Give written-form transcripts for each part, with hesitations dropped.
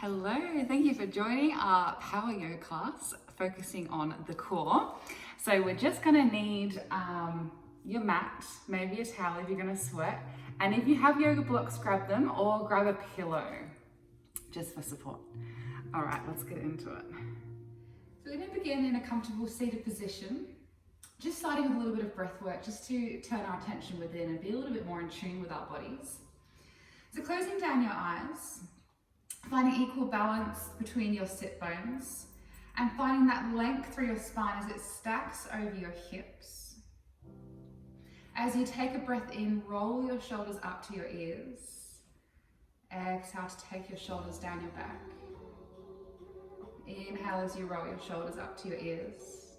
Hello, thank you for joining our power yoga class focusing on the core. So we're just going to need your mat, maybe a towel if you're going to sweat, and if you have yoga blocks, grab them or grab a pillow just for support. All right, let's get into it. So we're going to begin in a comfortable seated position, just starting with a little bit of breath work just to turn our attention within and be a little bit more in tune with our bodies. So closing down your eyes, finding equal balance between your sit bones and finding that length through your spine as it stacks over your hips. As you take a breath in, roll your shoulders up to your ears. Exhale to take your shoulders down your back. Inhale as you roll your shoulders up to your ears.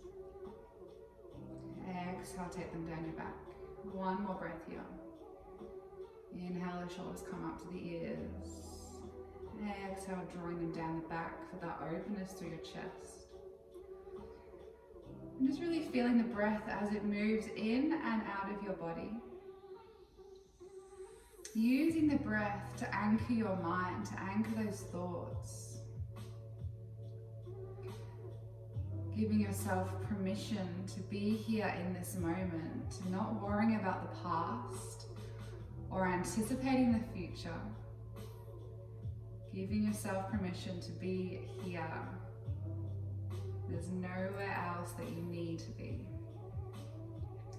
Exhale, take them down your back. One more breath here. Inhale, the shoulders come up to the ears. Exhale, drawing them down the back for that openness through your chest. And just really feeling the breath as it moves in and out of your body. Using the breath to anchor your mind, to anchor those thoughts. Giving yourself permission to be here in this moment, not worrying about the past or anticipating the future. Giving yourself permission to be here. There's nowhere else that you need to be.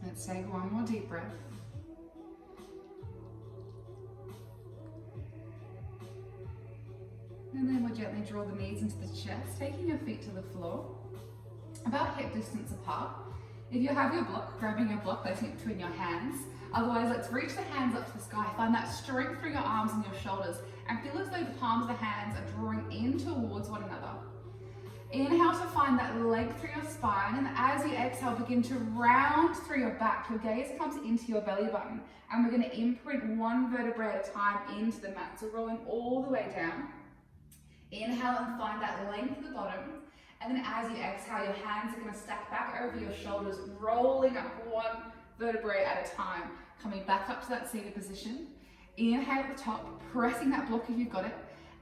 Let's take one more deep breath. And then we'll gently draw the knees into the chest, taking your feet to the floor, about hip distance apart. If you have your block, grabbing your block, placing it between your hands. Otherwise, let's reach the hands up to the sky. Find that strength through your arms and your shoulders and feel as though the palms of the hands are drawing in towards one another. Inhale to find that length through your spine, and as you exhale, begin to round through your back. Your gaze comes into your belly button, and we're going to imprint one vertebrae at a time into the mat. So rolling all the way down. Inhale and find that length at the bottom. And then as you exhale, your hands are going to stack back over your shoulders, rolling up one vertebrae at a time, coming back up to that seated position. Inhale at the top, pressing that block if you've got it.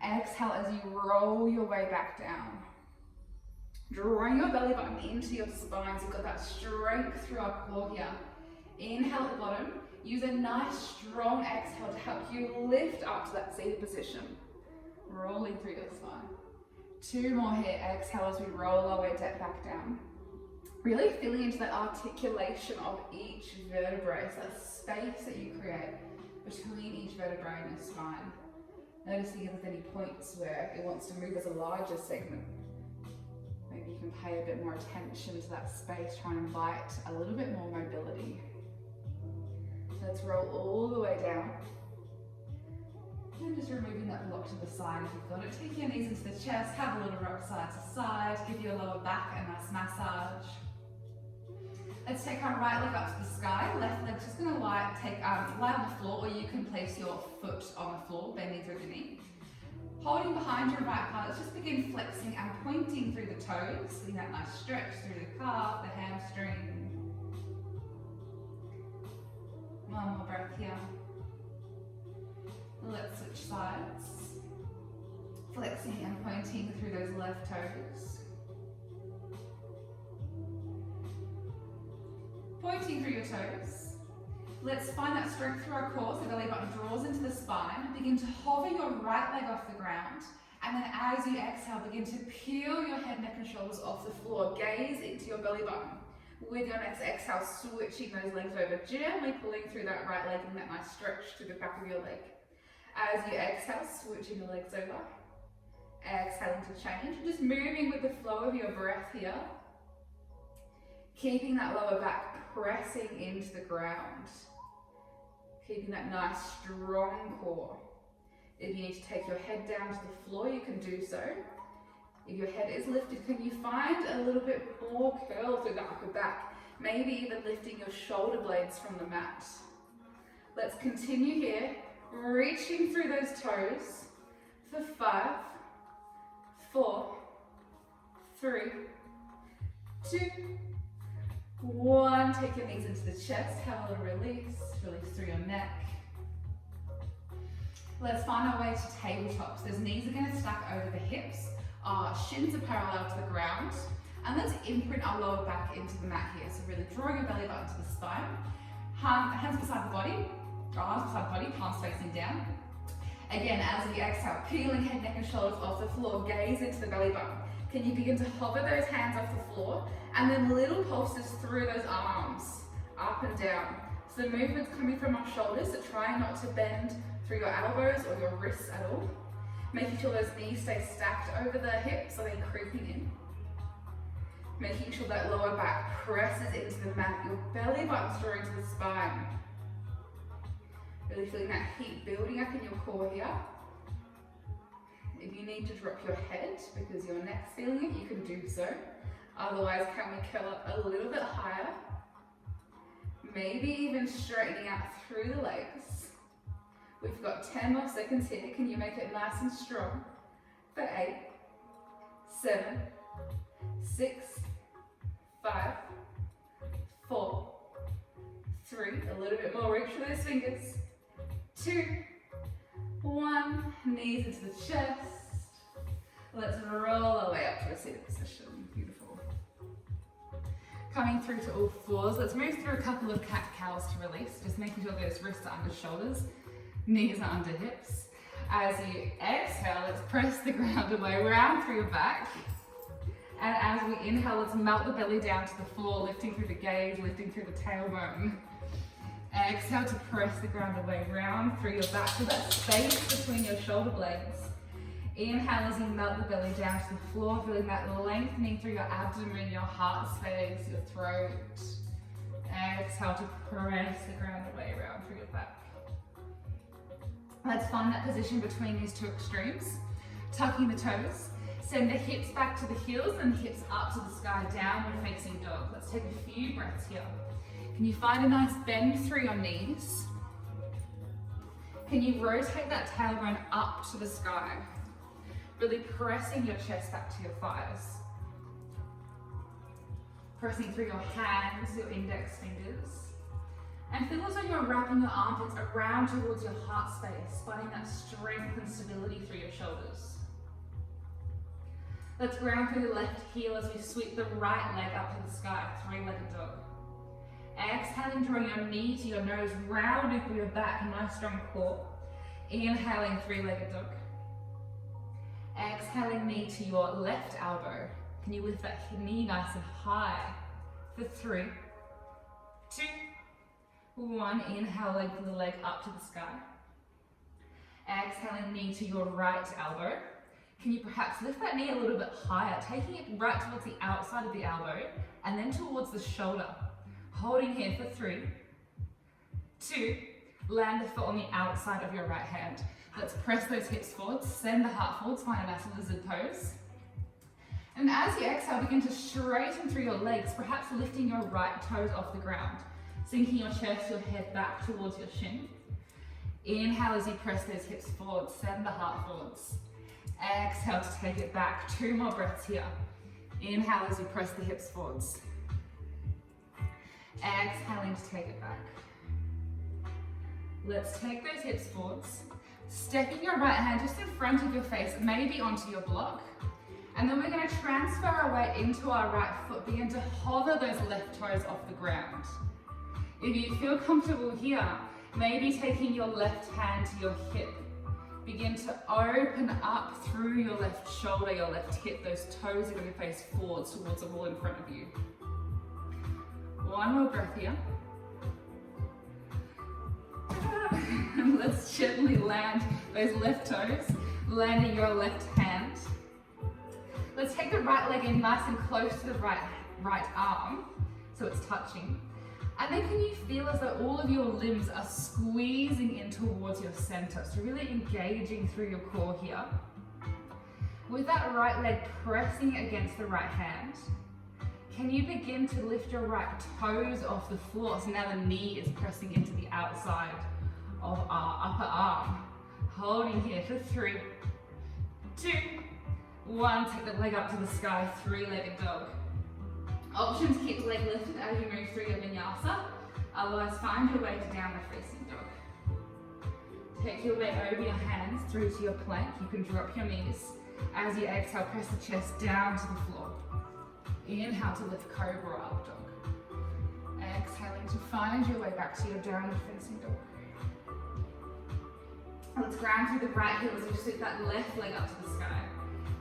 Exhale as you roll your way back down. Drawing your belly button into your spine so you've got that strength through our core here. Inhale at the bottom. Use a nice strong exhale to help you lift up to that seated position. Rolling through your spine. Two more here. Exhale as we roll our way back down. Really feeling into that articulation of each vertebrae, so that space that you create between each vertebrae in your spine. Noticing if there's any points where it wants to move as a larger segment. Maybe you can pay a bit more attention to that space, try and invite a little bit more mobility. Let's roll all the way down. And just removing that block to the side if you've got it. Take your knees into the chest, have a little rock side to side, give your lower back a nice massage. Let's take our right leg up to the sky, left leg's just going to lie on the floor, or you can place your foot on the floor, bending through the knee. Holding behind your right part, let's just begin flexing and pointing through the toes, getting that nice stretch through the calf, the hamstring. One more breath here. Let's switch sides. Flexing and pointing through those left toes. Pointing through your toes. Let's find that strength through our core, so the belly button draws into the spine. Begin to hover your right leg off the ground. And then as you exhale, begin to peel your head, neck and shoulders off the floor. Gaze into your belly button. With your next exhale, switching those legs over, gently pulling through that right leg and that nice stretch through the back of your leg. As you exhale, switching the legs over. Exhaling to change. Just moving with the flow of your breath here. Keeping that lower back pressing into the ground. Keeping that nice strong core. If you need to take your head down to the floor, you can do so. If your head is lifted, can you find a little bit more curl through the upper back? Maybe even lifting your shoulder blades from the mat. Let's continue here, reaching through those toes for 5, 4, 3, 2, 1. Take your knees into the chest, have a little release through your neck. Let's find our way to tabletops. Those knees are going to stack over the hips. Our shins are parallel to the ground. And let's imprint our lower back into the mat here. So really draw your belly button to the spine. Hands beside the body, arms beside the body, palms facing down. Again, as we exhale, peeling head, neck and shoulders off the floor, gaze into the belly button. Can you begin to hover those hands off the floor? And then little pulses through those arms, up and down. So the movement's coming from our shoulders, so try not to bend through your elbows or your wrists at all. Making sure those knees stay stacked over the hips, so they're creeping in. Making sure that lower back presses into the mat, your belly button's drawing to the spine. Really feeling that heat building up in your core here. If you need to drop your head because your neck's feeling it, you can do so. Otherwise, can we curl up a little bit higher? Maybe even straightening out through the legs. We've got 10 more seconds here. Can you make it nice and strong? For 8, 7, 6, 5, 4, 3, a little bit more reach for those fingers. 2, 1, knees into the chest. Let's roll our way up to a seated position. Beautiful. Coming through to all fours, let's move through a couple of cat-cows to release, just making sure those wrists are under shoulders, knees are under hips. As you exhale, let's press the ground away, round through your back. And as we inhale, let's melt the belly down to the floor, lifting through the gaze, lifting through the tailbone. Exhale to press the ground away, round through your back, so that space between your shoulder blades. Inhale as you melt the belly down to the floor, feeling that lengthening through your abdomen, your heart space, your throat. Exhale to press the ground away, round through your back. Let's find that position between these two extremes. Tucking the toes. Send the hips back to the heels and the hips up to the sky, downward facing dog. Let's take a few breaths here. Can you find a nice bend through your knees? Can you rotate that tailbone up to the sky? Really pressing your chest back to your thighs. Pressing through your hands, your index fingers. And feel as though you're wrapping your armpits around towards your heart space, finding that strength and stability through your shoulders. Let's ground through the left heel as we sweep the right leg up to the sky, three-legged dog. Exhaling, drawing your knee to your nose, rounding through your back, nice strong core. Inhaling, three-legged dog. Exhaling, knee to your left elbow. Can you lift that knee nice and high? For 3, 2, 1. Inhale, leg for the leg up to the sky. Exhaling, knee to your right elbow. Can you perhaps lift that knee a little bit higher, taking it right towards the outside of the elbow and then towards the shoulder. Holding here for 3, 2, land the foot on the outside of your right hand. Let's press those hips forwards, send the heart forwards, find a nice lizard pose. And as you exhale, begin to straighten through your legs, perhaps lifting your right toes off the ground, sinking your chest, your head back towards your shin. Inhale as you press those hips forwards, send the heart forwards. Exhale to take it back. 2 more breaths here. Inhale as you press the hips forwards. Exhaling to take it back. Let's take those hips forwards. Stepping your right hand just in front of your face, maybe onto your block. And then we're going to transfer our weight into our right foot. Begin to hover those left toes off the ground. If you feel comfortable here, maybe taking your left hand to your hip. Begin to open up through your left shoulder, your left hip. Those toes are going to face forwards towards the wall in front of you. 1 more breath here. And let's gently land those left toes, landing your left hand. Let's take the right leg in nice and close to the right arm, so it's touching. And then can you feel as though all of your limbs are squeezing in towards your center, so really engaging through your core here. With that right leg pressing against the right hand, can you begin to lift your right toes off the floor? So now the knee is pressing into the outside of our upper arm. Holding here for 3, 2, 1. Take the leg up to the sky, three-legged dog. Options, keep the leg lifted as you move through your vinyasa. Otherwise, find your way to downward facing dog. Take your weight over your hands through to your plank. You can drop your knees. As you exhale, press the chest down to the floor. Inhale to lift cobra up dog. Exhaling to find your way back to your downward facing dog. Let's ground through the right heel as you sweep that left leg up to the sky.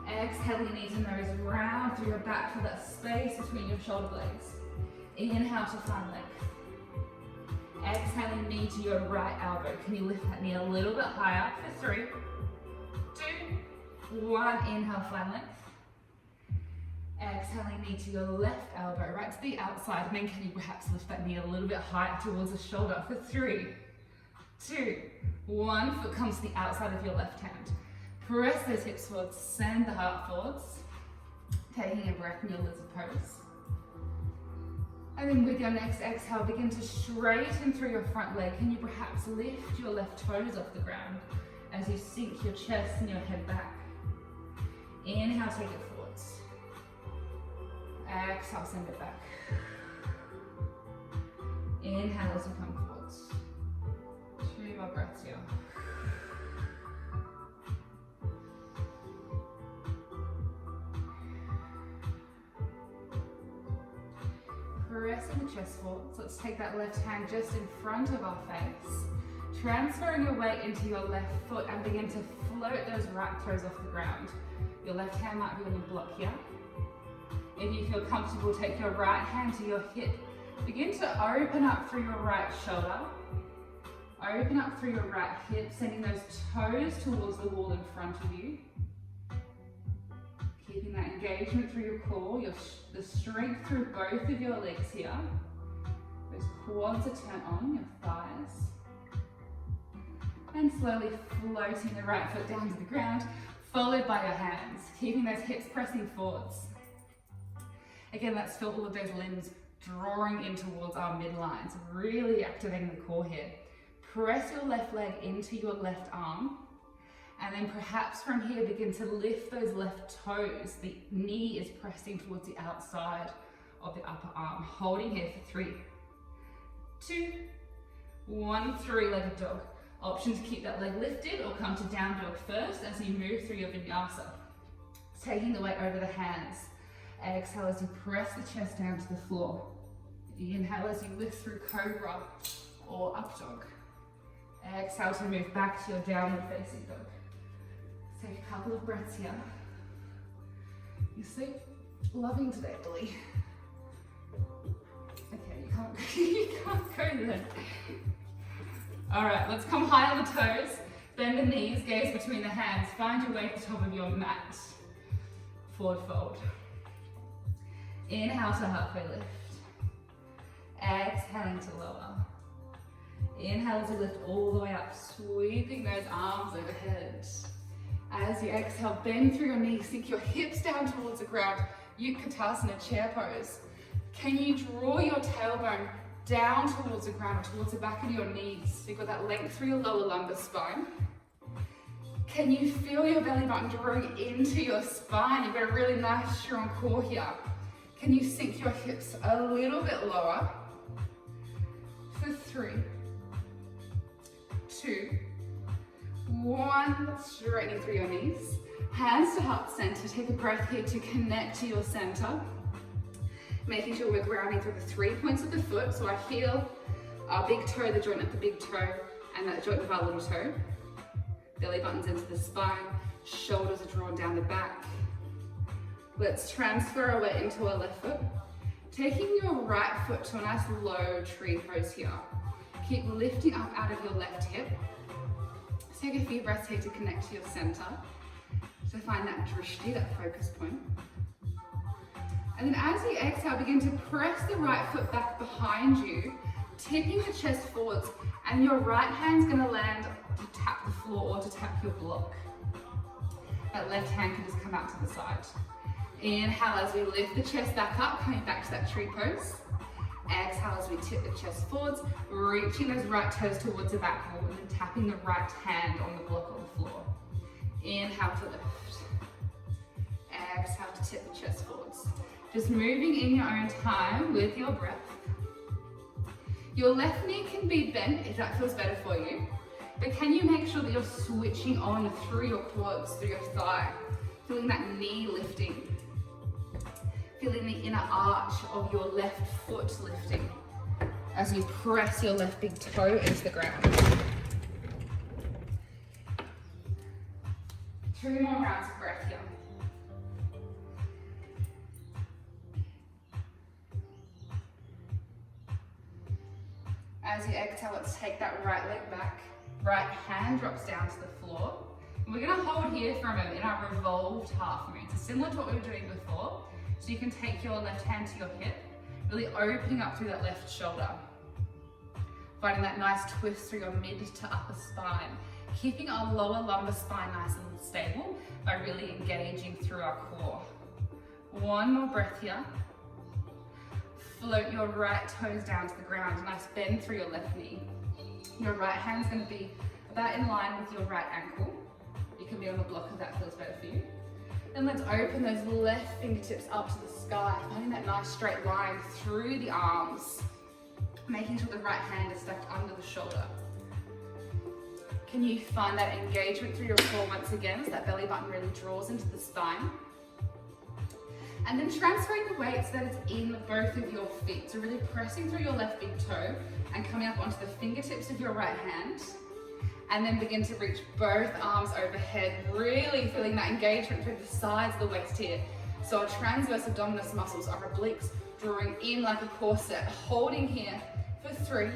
Exhaling, knees and nose round through your back for that space between your shoulder blades. Inhale to find length. Exhaling, knee to your right elbow. Can you lift that knee a little bit higher for 3, 2, 1. Inhale, find length. Exhaling, knee to your left elbow, right to the outside. And then can you perhaps lift that knee a little bit higher towards the shoulder for 3, 2, 1. Foot comes to the outside of your left hand. Press those hips forwards, send the heart forwards. Taking a breath in your lizard pose. And then with your next exhale, begin to straighten through your front leg. Can you perhaps lift your left toes off the ground as you sink your chest and your head back? Inhale, take it forwards. Exhale, send it back. Inhale as you come forwards. 2 more breaths here. Pressing the chest forwards. Let's take that left hand just in front of our face. Transferring your weight into your left foot and begin to float those right toes off the ground. Your left hand might be on your block here. If you feel comfortable, take your right hand to your hip. Begin to open up through your right shoulder. Open up through your right hip, sending those toes towards the wall in front of you. Keeping that engagement through your core, the strength through both of your legs here. Those quads are turned on, your thighs. And slowly floating the right foot down to the ground, followed by your hands. Keeping those hips pressing forwards. Again, let's feel all of those limbs drawing in towards our midlines, really activating the core here. Press your left leg into your left arm. And then perhaps from here, begin to lift those left toes. The knee is pressing towards the outside of the upper arm. Holding here for 3, 2, 1, 3-legged dog. Option to keep that leg lifted or come to down dog first as you move through your vinyasa. Taking the weight over the hands. Exhale as you press the chest down to the floor. Inhale as you lift through cobra or up dog. Exhale to move back to your downward facing dog. Take a couple of breaths here. You sleep loving today, Billy. Okay, you can't go then. All right, let's come high on the toes. Bend the knees, gaze between the hands. Find your way to the top of your mat. Forward fold. Inhale to halfway lift. Exhaling to lower. Inhale to lift all the way up, sweeping those arms overhead. As you exhale, bend through your knees, sink your hips down towards the ground. Utkatasana, chair pose. Can you draw your tailbone down towards the ground, towards the back of your knees? So you've got that length through your lower lumbar spine. Can you feel your belly button drawing into your spine? You've got a really nice, strong core here. Can you sink your hips a little bit lower? For 3, 2, 1, straightening through your knees. Hands to heart center. Take a breath here to connect to your center. Making sure we're grounding through the 3 points of the foot. So our heel, our big toe, the joint of the big toe, and that joint of our little toe. Belly buttons into the spine. Shoulders are drawn down the back. Let's transfer our weight into our left foot. Taking your right foot to a nice low tree pose here. Keep lifting up out of your left hip. Take a few breaths here to connect to your center. So find that drishti, that focus point. And then as you exhale, begin to press the right foot back behind you, tipping the chest forwards, and your right hand's gonna land to tap the floor or to tap your block. That left hand can just come out to the side. Inhale as we lift the chest back up, coming back to that tree pose. Exhale as we tip the chest forwards, reaching those right toes towards the back wall and then tapping the right hand on the block on the floor. Inhale to lift. Exhale to tip the chest forwards. Just moving in your own time with your breath. Your left knee can be bent if that feels better for you. But can you make sure that you're switching on through your quads, through your thigh, feeling that knee lifting, feeling the inner arch of your left foot lifting as you press your left big toe into the ground. 2 more rounds of breath here. As you exhale, let's take that right leg back. Right hand drops down to the floor. And we're gonna hold here for a moment in our revolved half moon. So similar to what we were doing before. So you can take your left hand to your hip, really opening up through that left shoulder. Finding that nice twist through your mid to upper spine. Keeping our lower lumbar spine nice and stable by really engaging through our core. 1 more breath here. Float your right toes down to the ground. Nice bend through your left knee. Your right hand's going to be about in line with your right ankle. You can be on the block if that feels better for you. And let's open those left fingertips up to the sky, finding that nice straight line through the arms. Making sure the right hand is stacked under the shoulder. Can you find that engagement through your core once again, so that belly button really draws into the spine? And then transferring the weight so that it's in both of your feet. So really pressing through your left big toe and coming up onto the fingertips of your right hand. And then begin to reach both arms overhead, really feeling that engagement through the sides of the waist here. So our transverse abdominis muscles, our obliques drawing in like a corset, holding here for 3,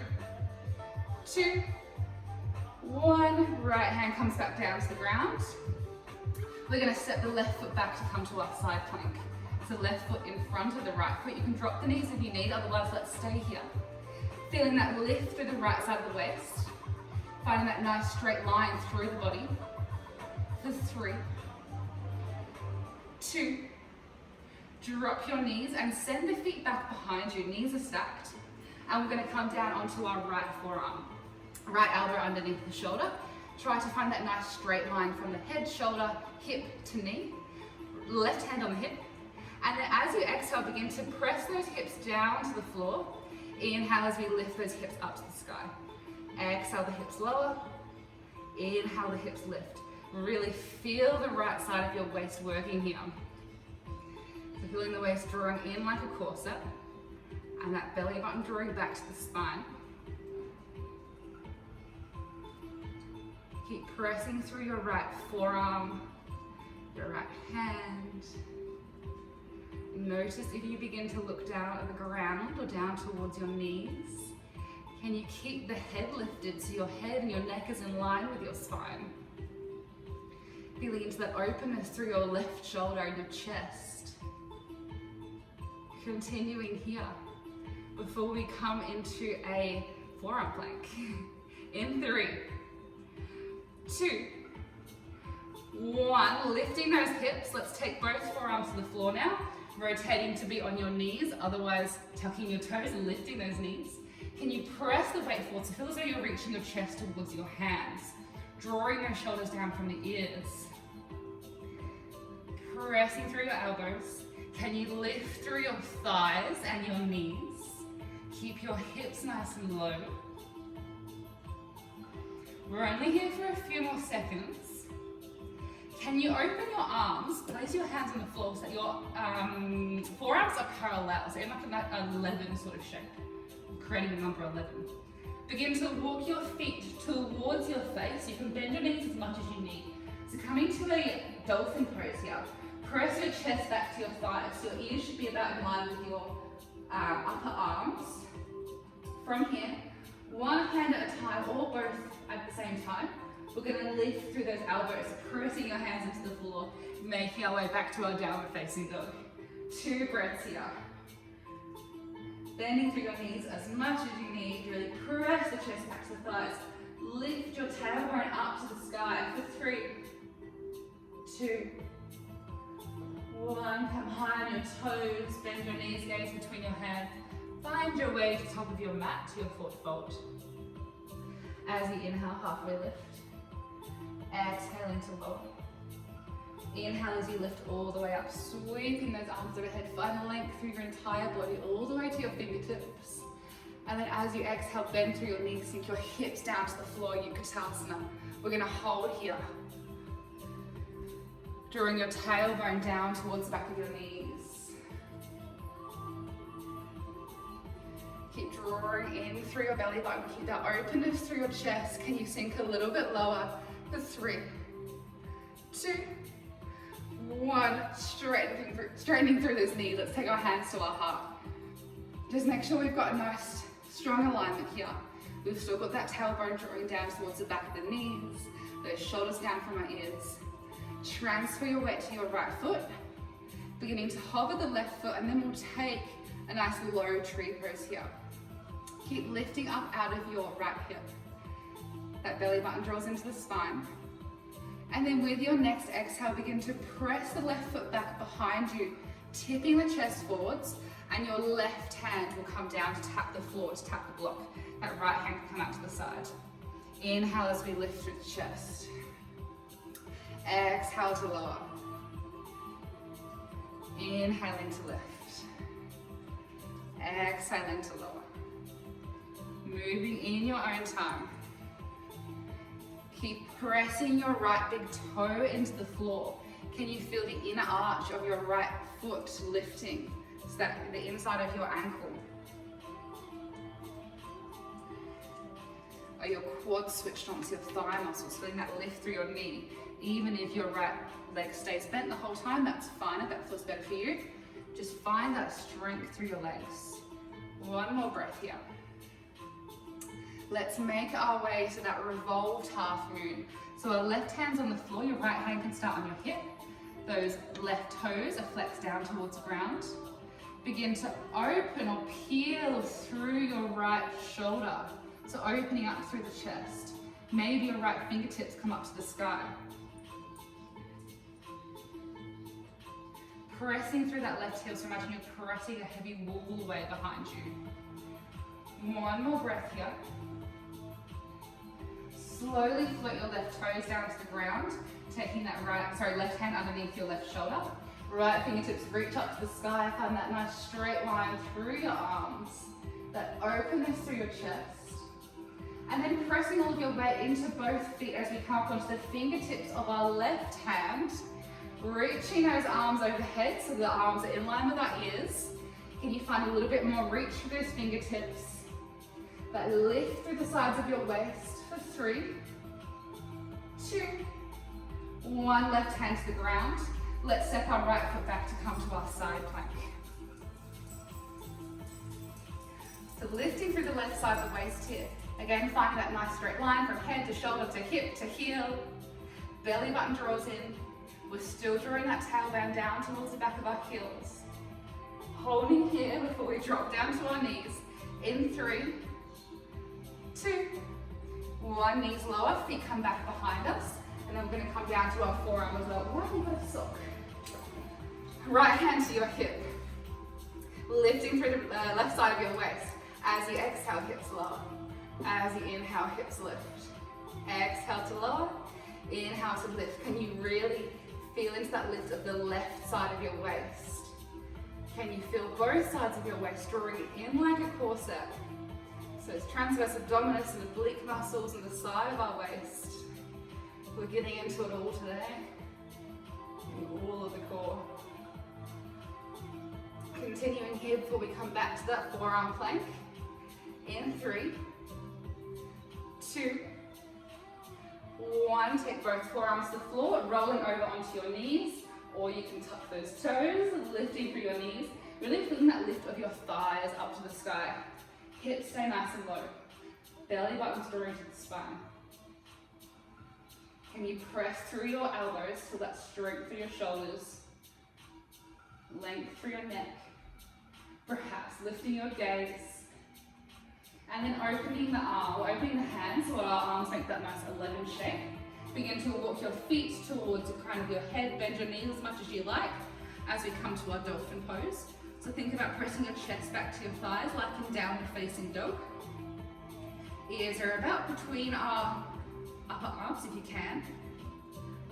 2, 1. Right hand comes back down to the ground. We're gonna step the left foot back to come to our side plank. So left foot in front of the right foot. You can drop the knees if you need, otherwise let's stay here. Feeling that lift through the right side of the waist. Finding that nice straight line through the body. For 3, 2. Drop your knees and send the feet back behind you. Knees are stacked. And we're gonna come down onto our right forearm. Right elbow underneath the shoulder. Try to find that nice straight line from the head, shoulder, hip to knee. Left hand on the hip. And then as you exhale, begin to press those hips down to the floor. Inhale as we lift those hips up to the sky. Exhale, the hips lower. Inhale, the hips lift. Really feel the right side of your waist working here. So feeling the waist drawing in like a corset. And that belly button drawing back to the spine. Keep pressing through your right forearm, your right hand. Notice if you begin to look down at the ground or down towards your knees. Can you keep the head lifted so your head and your neck is in line with your spine? Feeling into that openness through your left shoulder and your chest. Continuing here before we come into a forearm plank. In 3, 2, 1. Lifting those hips. Let's take both forearms to the floor now. Rotating to be on your knees, otherwise tucking your toes and lifting those knees. Can you press the weight forward? So feel as though you're reaching your chest towards your hands. Drawing your shoulders down from the ears. Pressing through your elbows. Can you lift through your thighs and your knees? Keep your hips nice and low. We're only here for a few more seconds. Can you open your arms, place your hands on the floor so that your forearms are parallel, so in like an 11 sort of shape, creating the number 11. Begin to walk your feet towards your face. You can bend your knees as much as you need. So coming to a dolphin pose here. Press your chest back to your thighs. Your ears should be about in line with your upper arms. From here, one hand at a time or both at the same time. We're going to lift through those elbows, pressing your hands into the floor, making our way back to our downward facing dog. 2 breaths here. Bending through your knees as much as you need. Really press the chest back to the thighs. Lift your tailbone up to the sky for 3, 2, 1. Come high on your toes, bend your knees, gaze between your hands. Find your way to the top of your mat, to your foot fold. As you inhale, halfway lift. Exhaling to lower. Inhale as you lift all the way up, sweeping those arms overhead. Find length through your entire body, all the way to your fingertips. And then as you exhale, bend through your knees, sink your hips down to the floor, Utkatasana. We're gonna hold here. Drawing your tailbone down towards the back of your knees. Keep drawing in through your belly button. Keep that openness through your chest. Can you sink a little bit lower for 3, 2, 1. Straightening through those knees. Let's take our hands to our heart. Just make sure we've got a nice, strong alignment here. We've still got that tailbone drawing down towards the back of the knees. Those shoulders down from our ears. Transfer your weight to your right foot. Beginning to hover the left foot, and then we'll take a nice low tree pose here. Keep lifting up out of your right hip. That belly button draws into the spine. And then with your next exhale, begin to press the left foot back behind you, tipping the chest forwards, and your left hand will come down to tap the floor, to tap the block. That right hand can come out to the side. Inhale as we lift through the chest. Exhale to lower. Inhaling to lift. Exhaling to lower. Moving in your own time. Keep pressing your right big toe into the floor. Can you feel the inner arch of your right foot lifting? So that the inside of your ankle. Are your quads switched on to your thigh muscles, feeling that lift through your knee? Even if your right leg stays bent the whole time, that's fine if that feels better for you. Just find that strength through your legs. One more breath here. Let's make our way to that revolved half moon. So our left hand's on the floor, your right hand can start on your hip. Those left toes are flexed down towards the ground. Begin to open or peel through your right shoulder. So opening up through the chest. Maybe your right fingertips come up to the sky. Pressing through that left heel, so imagine you're pressing a heavy wall away behind you. One more breath here. Slowly float your left toes down to the ground, taking that left hand underneath your left shoulder. Right fingertips reach up to the sky, find that nice straight line through your arms, that openness through your chest. And then pressing all of your weight into both feet as we come up onto the fingertips of our left hand, reaching those arms overhead so the arms are in line with our ears. Can you find a little bit more reach through those fingertips? That lift through the sides of your waist for 3, 2, 1. Left hand to the ground. Let's step our right foot back to come to our side plank. So lifting through the left side of the waist here. Again, finding that nice straight line from head to shoulder to hip to heel. Belly button draws in. We're still drawing that tailbone down towards the back of our heels. Holding here before we drop down to our knees. In 3, 2, 1. Knees lower, feet come back behind us. And then we're going to come down to our forearm with our one left sock. Right hand to your hip. Lifting through the left side of your waist. As you exhale, hips lower. As you inhale, hips lift. Exhale to lower. Inhale to lift. Can you really feel into that lift of the left side of your waist? Can you feel both sides of your waist drawing in like a corset? So it's transverse abdominis and the oblique muscles and the side of our waist. We're getting into it all today. In all of the core. Continuing here before we come back to that forearm plank. In 3, 2, 1. Take both forearms to the floor, rolling over onto your knees, or you can tuck those toes, lifting through your knees. Really feeling that lift of your thighs up to the sky. Hips stay nice and low. Belly buttons drawing to the spine. Can you press through your elbows, feel that strength through your shoulders, length through your neck, perhaps lifting your gaze, and then opening the opening the hands so our arms make that nice 11 shape. Begin to walk your feet towards the crown of your head, bend your knees as much as you like as we come to our dolphin pose. So think about pressing your chest back to your thighs like in downward facing dog. Ears are about between our upper arms if you can.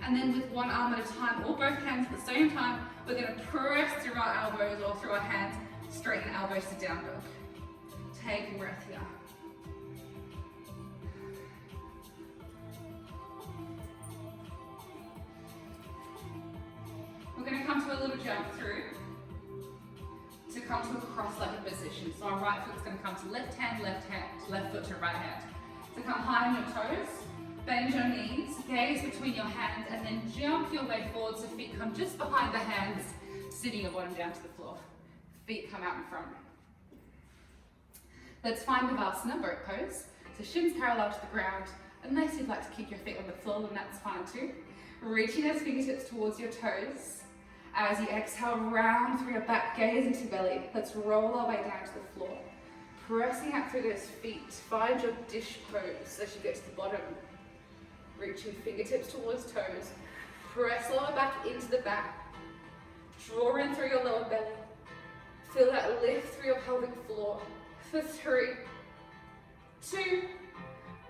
And then with one arm at a time, or both hands at the same time, we're going to press through our elbows or through our hands, straighten the elbows to down dog. Take a breath here. We're going to come to a little jump through to come to a cross-legged position. So our right foot's going to come to left hand, left foot to right hand. So come high on your toes, bend your knees, gaze between your hands, and then jump your way forward so feet come just behind the hands, sitting your bottom down to the floor. Feet come out in front. Let's find Navasana, boat pose. So shins parallel to the ground. Unless you'd like to keep your feet on the floor, then that's fine too. Reaching those fingertips towards your toes. As you exhale, round through your back, gaze into belly. Let's roll our way down to the floor. Pressing out through those feet. Find your dish pose as you get to the bottom. Reaching fingertips towards toes. Press lower back into the back. Draw in through your lower belly. Feel that lift through your pelvic floor. For 3, 2,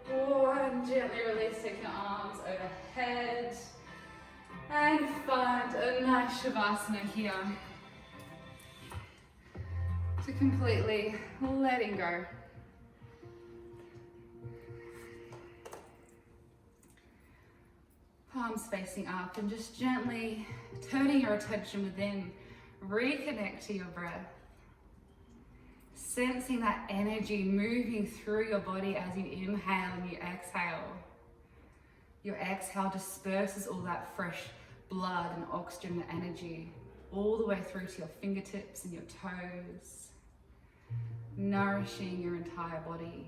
1. Gently release, take your arms overhead. And find a nice Shavasana here. So completely letting go. Palms facing up and just gently turning your attention within. Reconnect to your breath. Sensing that energy moving through your body as you inhale and you exhale. Your exhale disperses all that fresh blood and oxygen and energy all the way through to your fingertips and your toes, nourishing your entire body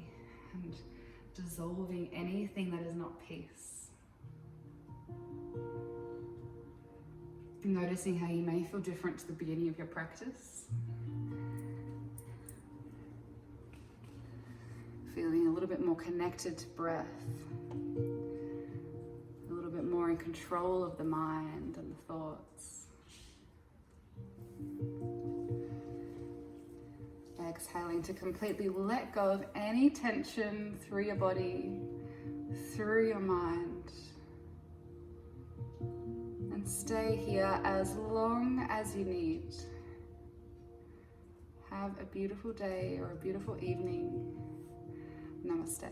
and dissolving anything that is not peace. Noticing how you may feel different to the beginning of your practice. Feeling a little bit more connected to breath, a little bit more in control of the mind and the thoughts. Exhaling to completely let go of any tension through your body, through your mind. And stay here as long as you need. Have a beautiful day or a beautiful evening. Namaste.